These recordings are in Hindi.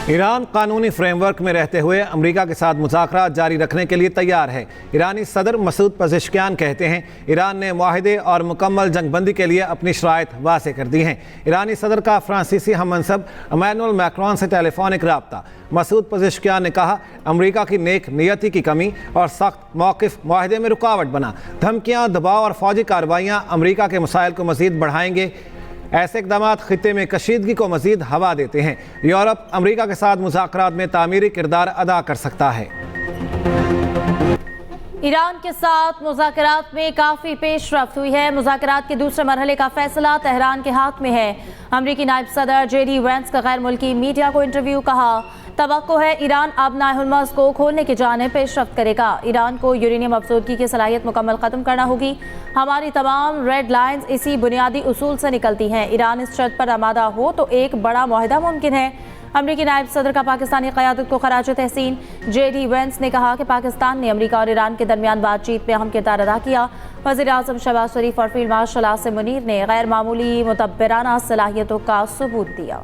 ईरान कानूनी फ्रेमवर्क में रहते हुए अमेरिका के साथ मुज़ाकरात जारी रखने के लिए तैयार है। ईरानी सदर मसूद पज़ेश्कियान कहते हैं ईरान ने मुआहदे और मुकम्मल जंगबंदी के लिए अपनी शराइत वाज़े कर दी हैं। ईरानी सदर का फ्रांसीसी हममनसब इमैनुअल मैक्रोन से टेलीफोनिक रब्ता। मसूद पज़ेश्कियान ने कहा अमेरिका की नेक नियति की कमी और सख्त मौक़िफ़ मुआहदे में रुकावट बना। धमकियाँ, दबाव और फौजी कार्रवाइयाँ अमेरिका के मसाइल को मज़ीद बढ़ाएंगे। ऐसे इक़दामात खित्ते में कशीदगी को मज़ीद हवा देते हैं। यूरोप अमेरिका के साथ मुज़ाकरात में तामीरी किरदार अदा कर सकता है। ईरान के साथ मुज़ाकरात में काफ़ी पेशरफ्त हुई है। मुज़ाकरात के दूसरे मरहले का फैसला तेहरान के हाथ में है। अमरीकी नायब सदर JD वेंस का गैर मुल्की मीडिया को इंटरव्यू। कहा तवक्को है ईरान अब नाहुर्मज़ को खोलने की जानिब पेशरफ्त करेगा। ईरान को यूरेनियम अफसोदगी की सलाहियत मुकम्मल ख़त्म करना होगी। हमारी तमाम रेड लाइन्स इसी बुनियादी उसूल से निकलती हैं। ईरान इस शर्त पर आमादा हो तो एक बड़ा मुआहदा मुमकिन है। अमरीकी नायब सदर का पाकिस्तानी क़यादत को खराज तहसीन। JD वेंस ने कहा कि पाकिस्तान ने अमरीका और ईरान के दरमियान बातचीत में अहम किरदार अदा किया। वज़ीर आज़म शहबाज शरीफ और फील्ड मार्शल आसिम मुनीर ने गैर मामूली मुतब्बराना सलाहियतों का सबूत दिया।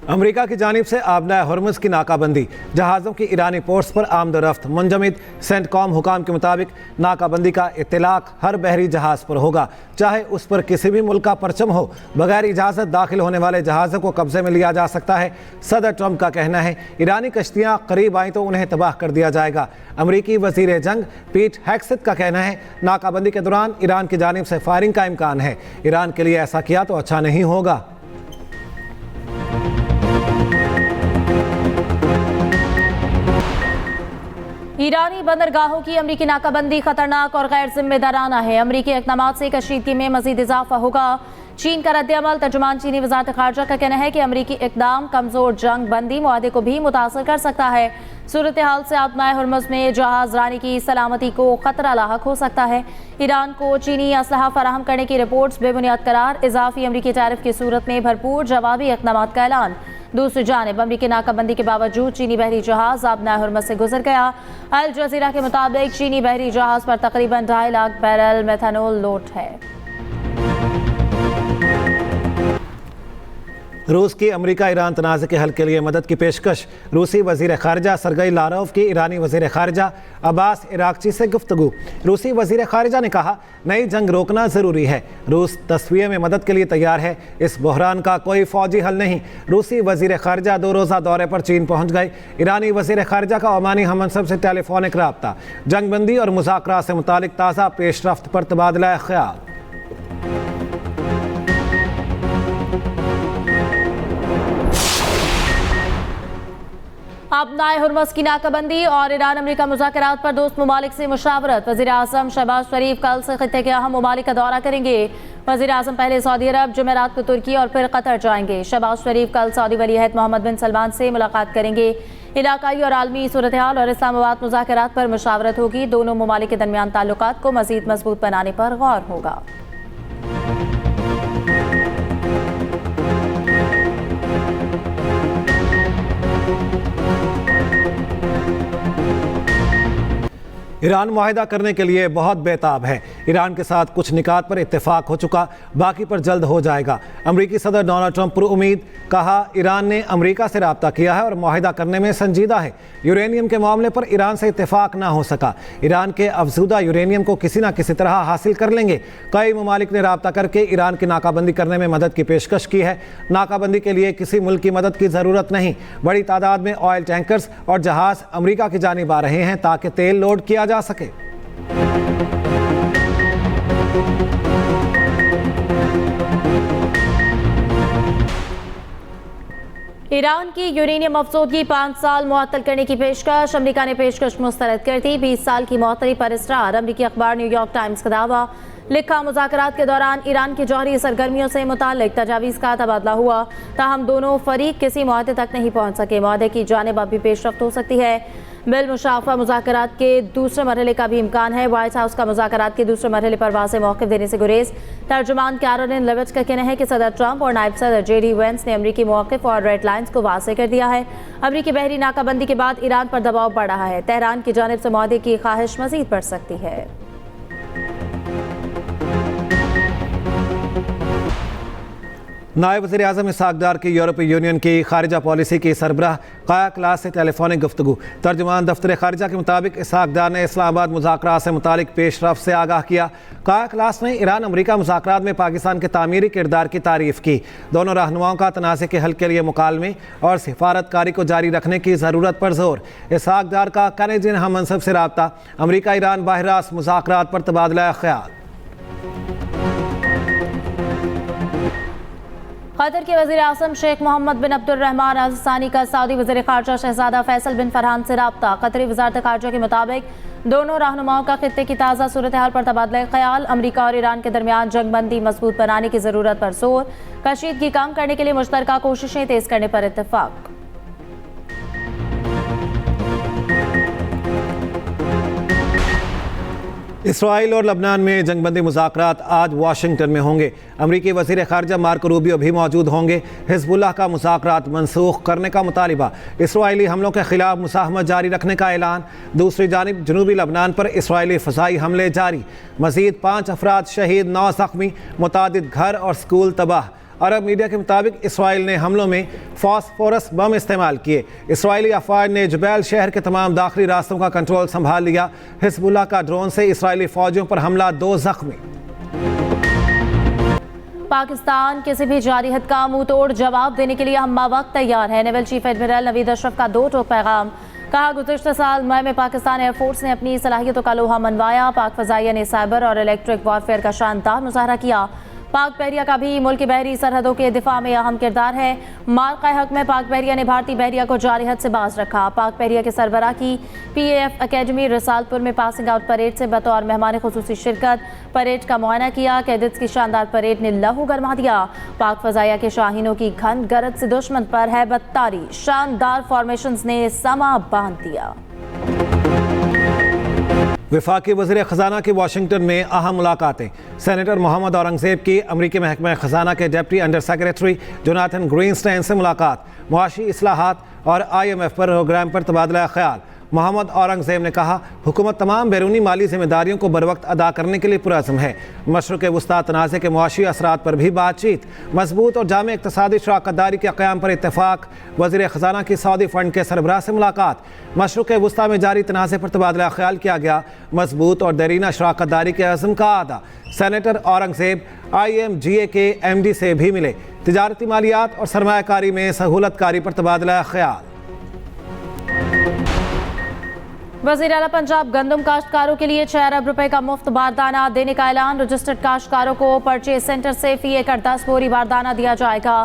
अमेरिका की जानिब से आबनाए हुर्मुज़ की नाकाबंदी। जहाज़ों की ईरानी पोर्ट्स पर आमदोरफ्त मुंजमद। सेंटकॉम हुकाम के मुताबिक नाकाबंदी का इत्तलाक हर बहरी जहाज़ पर होगा, चाहे उस पर किसी भी मुल्क का परचम हो। बगैर इजाज़त दाखिल होने वाले जहाज़ों को कब्जे में लिया जा सकता है। सदर ट्रंप का कहना है ईरानी कश्तियाँ करीब आईं तो उन्हें तबाह कर दिया जाएगा। अमरीकी वज़ीर जंग पीट हेग्सेथ का कहना है नाकाबंदी के दौरान ईरान की जानिब से फायरिंग का इम्कान है। ईरान के लिए ऐसा किया तो अच्छा नहीं होगा। ईरानी बंदरगाहों की अमरीकी नाकाबंदी खतरनाक और गैर जिम्मेदाराना है। अमरीकी इक़दामात से कशीदगी में मजीद इजाफा होगा। चीन का रद्द-ए-अमल। तर्जुमान चीनी वज़ारत ख़ारजा का कहना है कि अमरीकी इक़दाम कमज़ोर जंग बंदी मुआहदे को भी मुतासर कर सकता है। सूरत हाल से आबनाए हुर्मुज़ में जहाज़ रानी की सलामती को ख़तरा लाहक हो सकता है। ईरान को चीनी असलहा फराहम करने की रिपोर्ट्स बेबुनियाद करार। इजाफी अमरीकी टैरिफ की सूरत में भरपूर जवाबी इक़दामात का ऐलान। दूसरी जानिब अमरीकी नाकाबंदी के बावजूद चीनी बहरी जहाज़ आबनाए हुर्मुज़ से गुजर गया। अल जज़ीरा के मुताबिक चीनी बहरी जहाज़ पर तकरीबन 2.5 लाख बैरल मेथनॉल लोड है। रूस की अमेरिका ईरान तनाज़े के हल के लिए मदद की पेशकश। रूसी वज़ीर ख़ारिजा सरगई लारोव की ईरानी वज़ीर ख़ारिजा अब्बास इराक़ची से गुफ्तगू। रूसी वज़ीर ख़ारिजा ने कहा नई जंग रोकना ज़रूरी है। रूस तस्वीर में मदद के लिए तैयार है। इस बहरान का कोई फ़ौजी हल नहीं। रूसी वज़ीर ख़ारिजा 2 रोज़ा दौरे पर चीन पहुँच गए। ईरानी वज़ीर ख़ारिजा का ओमानी हममनसब से टेलीफोनिक रब्ता। जंगबंदी और मुज़ाकरात से मुतालिक ताज़ा पेशरफ्त पर तबादला ख़याल। आबनाए हुर्मुज़ की नाकाबंदी और ईरान अमरीका मुज़ाकरात पर दोस्त ममालिक से मुशावरत। वज़ीर आज़म शहबाज शरीफ कल से खित्ते के अहम ममालिक का दौरा करेंगे। वज़ीर आज़म पहले सऊदी अरब, जुमेरात को तुर्की और फिर कतर जाएंगे। शहबाज शरीफ कल सऊदी वली-अहद मोहम्मद बिन सलमान से मुलाकात करेंगे। इलाकाई और आलमी सूरत हाल और इस्लामाबाद मुज़ाकरात पर मुशावरत होगी। दोनों ममालिक के दरमियान ताल्लुकात को मज़ीद मजबूत बनाने पर गौर होगा। ईरान मुआहिदा करने के लिए बहुत बेताब है। ईरान के साथ कुछ निकात पर इत्तेफाक हो चुका, बाकी पर जल्द हो जाएगा। अमरीकी सदर डोनाल्ड ट्रंप पर उम्मीद। कहा ईरान ने अमरीका से रब्ता किया है और मुआहिदा करने में संजीदा है। यूरेनियम के मामले पर ईरान से इत्तेफाक ना हो सका। ईरान के अफजूदा यूरेनियम को किसी न किसी तरह हासिल कर लेंगे। कई ममालिक ने रब्ता करके ईरान की नाकाबंदी करने में मदद की पेशकश की है। नाकाबंदी के लिए किसी मुल्क की मदद की ज़रूरत नहीं। बड़ी तादाद में ऑयल टैंकर्स और जहाज़ अमरीका की जानिब आ रहे हैं ताकि तेल लोड किया जा सके। ईरान की यूरेनियम अफसोदगी 5 साल मुअत्तल करने की पेशकश। अमरीका ने पेशकश मुस्तरद कर दी। 20 साल की मुअत्तली पर इसरार। अमरीकी अखबार न्यूयॉर्क टाइम्स का दावा। लिखा मुज़ाकरात के दौरान ईरान की जौहरी सरगर्मियों से मुताल्लिक तजावीज़ का तबादला हुआ, ताहम दोनों फरीक किसी मुआहदे तक नहीं पहुँच सके। मुआहदे की जानिब अब भी पेशरफ्त हो सकती है। बिलमुशाफ़ा मुज़ाकरात के दूसरे मरहले का भी इम्कान है। व्हाइट हाउस का मुज़ाकरात के दूसरे मरहले पर वाज़े मौक़िफ़ देने से गुरेज। तर्जुमान कैरोलिन लेविट का कहना है कि सदर ट्रंप और नायब सदर JD वेंस ने अमरीकी मौक़िफ़ और रेड लाइन्स को वाज़े कर दिया है। अमरीकी बहरी नाकाबंदी के बाद ईरान पर दबाव बढ़ रहा है। तेहरान की जानिब से मुआहदे की ख्वाहिश मज़ीद बढ़ सकती है। नायब वज़ीर आज़म इसहाक़ डार की यूरोपीय यूनियन की खारिजा पॉलिसी की सरबराह काया क्लास से टेलीफोनिक गुफ्तगू। तर्जुमान दफ्तर खारिजा के मुताबिक इसहाक़ डार ने इस्लामाबाद मुज़ाकरात से मुतालिक पेशरफ्त से आगाह किया। काया क्लास ने ईरान अमरीका मुज़ाकरात में पाकिस्तान के तामीरी किरदार की तारीफ़ की। दोनों रहनुमाओं का तनाज़े के हल के लिए मुकालमे और सिफारतकारी को जारी रखने की ज़रूरत पर जोर। इसहाक़ डार का कैनेडियन हम मनसब से राब्ता, अमरीका ईरान बाहरास्त मुज़ाकरात पर तबादला ख्याल। कतर के वज़ीर आज़म शेख मोहम्मद बिन अब्दुर्रहमान अल सानी का सऊदी वज़ीर ख़ारजा शहज़ादा फैसल बिन फरहान से रब्ता। कतरी वज़ारत ख़ारजा के मुताबिक दोनों रहनुमाओं का खित्ते की ताज़ा सूरत हाल पर तबादला ख्याल। अमरीका और ईरान के दरमियान जंगबंदी मजबूत बनाने की ज़रूरत पर जोर। कशीदगी कम करने के लिए मुश्तरका कोशिशें तेज़ करने पर इत्तेफाक। इसराइल और लबनान में जंगबंदी मुज़ाकरात आज वाशिंगटन में होंगे। अमरीकी वज़ीर ख़ारजा मार्को रूबियो भी मौजूद होंगे। हिज़्बुल्लाह का मुज़ाकरात मनसूख करने का मुतालिबा, इसराइली हमलों के खिलाफ मुसाहमत जारी रखने का ऐलान। दूसरी जानिब जनूबी लबनान पर इसराइली फ़ज़ाई हमले जारी, मज़ीद 5 अफराद शहीद, 9 ज़ख्मी, मुतादिद घर और स्कूल तबाह। अरब मीडिया के मुताबिक इसराइल ने हमलों में फास्फोरस बम इस्तेमाल किए। इसराइली अफवाज ने जुबैल शहर के तमाम दाखिली रास्तों का कंट्रोल संभाल लिया। हिज़्बुल्लाह का ड्रोन से इसराइली फ़ौजियों पर हमला, 2 ज़ख्मी। पाकिस्तान किसी भी जारी हद का मुंह तोड़ जवाब देने के लिए हम्मा वक्त तैयार है। Naval chief admiral Naveed Ashraf का 2 टोक पैगाम। कहा, गुज़िश्ता साल मई में पाकिस्तान एयरफोर्स ने अपनी सलाहियतों का लोहा मनवाया। पाक फ़ज़ाइया ने साइबर और इलेक्ट्रिक वॉरफेयर का शानदार मुजाहरा किया। पाक बहरिया का भी मुल्क की बहरी सरहदों के दिफा में अहम किरदार है। मार्का हक में पाक बहरिया ने भारतीय बहरिया को जारी हद से बाज रखा। पाक बहरिया के सरबराह की PAF अकेडमी रसालपुर में पासिंग आउट परेड से बतौर मेहमान खुसूसी शिरकत। परेड का मुआयना किया। कैडेट्स की शानदार परेड ने लहू गरमा दिया। पाक फ़ज़ाइया के शाहीनों की घन गरज से दुश्मन पर है बत्तारी। शानदार फॉर्मेशंस ने समा बांध दिया। वफाकी वज़ीर ख़जाना की वाशिंगटन में अहम मुलाकातें। सेनेटर मोहम्मद औरंगज़ेब की अमरीकी महकमा ख़जाना के डिप्टी अंडर सेक्रेटरी जोनाथन ग्रीनस्टाइन से मुलाकात। मुआशी इस्लाहात और IMF प्रोग्राम पर तबादला ख्याल। मोहम्मद औरंगज़ेब ने कहा, हुकूमत तमाम बैरूनी माली जिम्मेदारियों को बरवक्त अदा करने के लिए पुरअज़्म है। मशरक़ वस्ता तनाज़े के मुआशी असरात पर भी बातचीत। मजबूत और जामे इक़्तिसादी शराकतदारी के क़याम पर इत्तेफाक। वज़ीर ख़जाना की सऊदी फ़ंड के सरबराह से मुलाकात। मशरक़ वस्ता में जारी तनाज़े पर तबादला ख्याल किया गया। मजबूत और दरीना शराकतदारी के अज़्म का आदा। सेनेटर औरंगज़ेब IMGA के MD से भी मिले। तिजारती मालियात और सरमायाकारी में सहूलतकारी पर तबादला ख्याल। वज़ीर आला पंजाब गंदम काश्तकारों के लिए 6 अरब रुपए का मुफ्त बारदाना देने का ऐलान। रजिस्टर्ड काश्तकारों को परचेज सेंटर से फी एकड़ 10 बोरी बारदाना दिया जाएगा।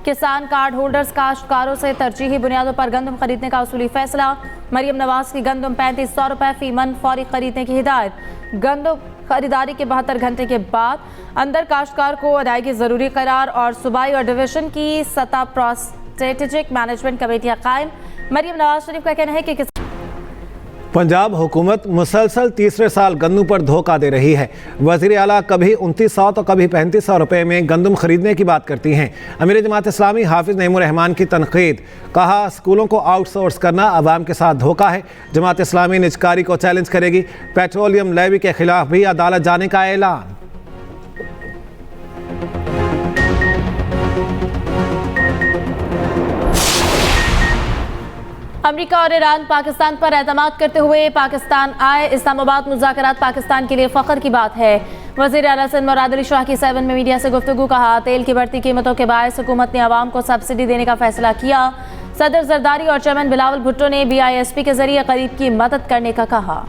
किसान कार्ड होल्डर्स काश्तकारों से तरजीही बुनियादों पर गंदम खरीदने का उसूली फैसला। मरियम नवाज की गंदम 3500 रुपए फी मन फौरी खरीदने की हिदायत। गंदम खरीदारी के 72 घंटे के बाद अंदर काश्तकार को अदायगी ज़रूरी करार और सूबाई और डिवीजन की सतह स्ट्रेटेजिक मैनेजमेंट कमेटियाँ कायम। मरियम नवाज शरीफ का कहना है कि पंजाब हुकूमत मुसलसल तीसरे साल गंदम पर धोखा दे रही है। वज़ीर आला कभी 2900 तो कभी 3500 रुपए में गंदम खरीदने की बात करती हैं। अमीर जमात इस्लामी हाफिज़ नईमुर रहमान की तनकीद। कहा, स्कूलों को आउटसोर्स करना अवाम के साथ धोखा है। जमात इस्लामी निजकारी को चैलेंज करेगी। पेट्रोलियम लेवी के खिलाफ भी अदालत जाने का ऐलान। अमेरिका और ईरान पाकिस्तान पर एतमाद करते हुए पाकिस्तान आए। इस्लामाबाद मुज़ाकरात पाकिस्तान के लिए फ़ख्र की बात है। वज़ीर आला सिंध मुराद अली शाह की 7 में मीडिया से गुफ्तगू। कहा, तेल की बढ़ती कीमतों के बायस हुकूमत ने आवाम को सब्सिडी देने का फैसला किया। सदर जरदारी और चेयरमैन बिलावल भुट्टो ने BISP के जरिए गरीब की मदद करने का कहा।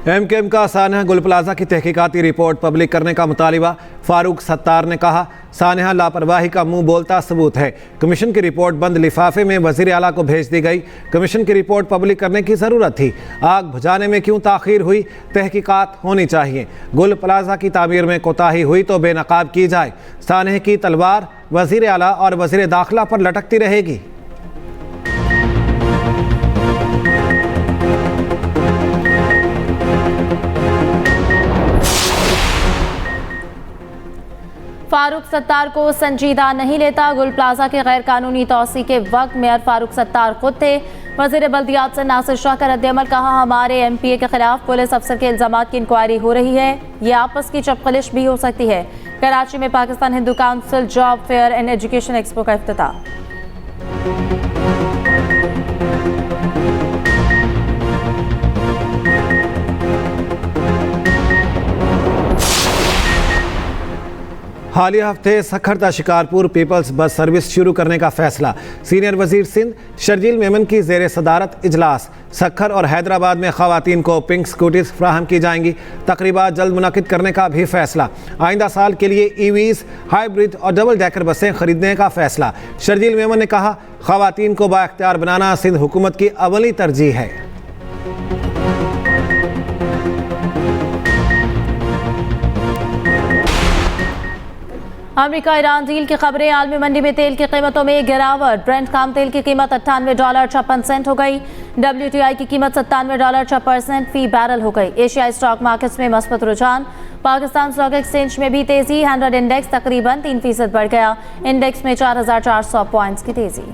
MKM का सानहा गुल प्लाजा की तहकीकाती रिपोर्ट पब्लिक करने का मुतालिबा। फारूक सत्तार ने कहा, सानहा लापरवाही का मुंह बोलता सबूत है। कमीशन की रिपोर्ट बंद लिफाफे में वज़ीर आला को भेज दी गई। कमीशन की रिपोर्ट पब्लिक करने की ज़रूरत थी। आग बुझाने में क्यों ताख़ीर हुई? तहकीकात होनी चाहिए। गुल प्लाजा की तामीर में कोताही हुई तो बेनकाब की जाए। सानहे की तलवार वज़ीर आला और वज़ीर दाखिला पर लटकती रहेगी। फारूक सत्तार को संजीदा नहीं लेता। गुल प्लाजा के गैर कानूनी तोसी के वक्त मेयर फारूक सत्तार खुद थे। वज़ीर बल्दियात से नासिर शाह का रद्द-ए-अमल, कहा हमारे MPA के खिलाफ पुलिस अफसर के इल्जामात की इंक्वायरी हो रही है, ये आपस की चपकलिश भी हो सकती है। कराची में Pakistan Hindu council job fair and education expo का इफ्तिताह। हालिया हफ्ते सखरता शिकारपुर पीपल्स बस सर्विस शुरू करने का फैसला। सीनियर वजीर सिंध शर्जील मेमन की जेर सदारत इजलास। सखर और हैदराबाद में खवातीन को पिंक स्कूटीज फ्राहम की जाएंगी। तकरीबात जल्द मुनक़िद करने का भी फैसला। आइंदा साल के लिए EVs, हाइब्रिड और डबल डेकर बसें खरीदने का फैसला। शर्जील मेमन ने कहा खवातीन को बाइख्तियार बनाना सिंध हुकूमत की अवली तरजीह है। अमेरिका ईरान डील की खबरें। आलमी मंडी में तेल की कीमतों में गिरावट। ब्रेंट खाम तेल की कीमत $98.56 हो गई। WTI की कीमत $97.6 फी बैरल हो गई। एशियाई स्टॉक मार्केट्स में मस्बत रुझान। पाकिस्तान स्टॉक एक्सचेंज में भी तेजी। 100 इंडेक्स तकरीबन 3% बढ़ गया। इंडेक्स में 4400 पॉइंट्स की तेजी।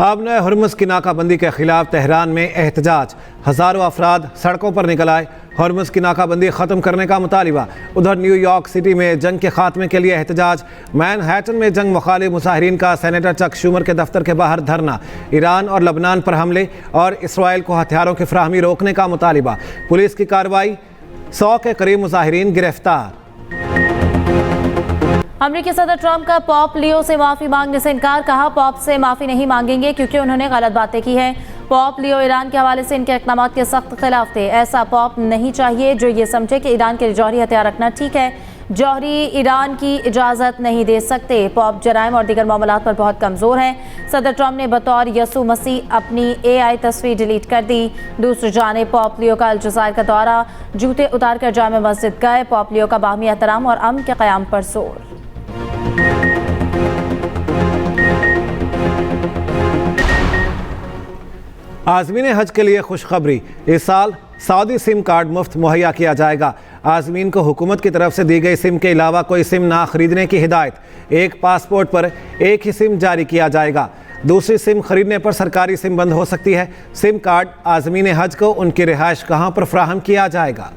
अब नए हुर्मुज़ की नाकाबंदी के खिलाफ तेहरान में एहतजाज। हज़ारों अफराद सड़कों पर निकल आए। हुर्मुज़ की नाकाबंदी ख़त्म करने का मुतालिबा। उधर न्यूयॉर्क सिटी में जंग के खात्मे के लिए एहतजाज। मैनहट्टन में जंग मुखालिफ मुजाहिरीन का सेनेटर चक शूमर के दफ्तर के बाहर धरना। ईरान और लबनान पर हमले और इसराइल को हथियारों की फ्राहमी रोकने का मुतालिबा। पुलिस की कार्रवाई, 100 के करीब मुजाहिरीन गिरफ्तार। अमेरिकी सदर ट्रंप का पॉप लियो से माफी मांगने से इनकार। कहा पॉप से माफी नहीं मांगेंगे क्योंकि उन्होंने गलत बातें की हैं। पॉप लियो ईरान के हवाले से इनके इक़दाम के सख्त खिलाफ थे। ऐसा पॉप नहीं चाहिए जो ये समझे कि ईरान के जौहरी हथियार रखना ठीक है। जौहरी ईरान की इजाज़त नहीं दे सकते। पॉप जराइम और दीगर मामलात पर बहुत कमज़ोर हैं। सदर ट्रंप ने बतौर यसू मसीह अपनी AI तस्वीर डिलीट कर दी। दूसरी जानिब पॉप लियो का अल-जज़ायर का दौरा। जूते उतार कर जामे मस्जिद गए। पॉप लियो का बाहमी एहतराम और अमन के क़याम पर जोर। आज़मीन हज के लिए खुशखबरी। इस साल सऊदी सिम कार्ड मुफ्त मुहैया किया जाएगा। आज़मीन को हुकूमत की तरफ से दी गई सिम के अलावा कोई सिम ना खरीदने की हिदायत। एक पासपोर्ट पर एक ही सिम जारी किया जाएगा। दूसरी सिम खरीदने पर सरकारी सिम बंद हो सकती है। सिम कार्ड आज़मीन हज को उनकी रिहाइश कहाँ पर फ्राहम किया जाएगा।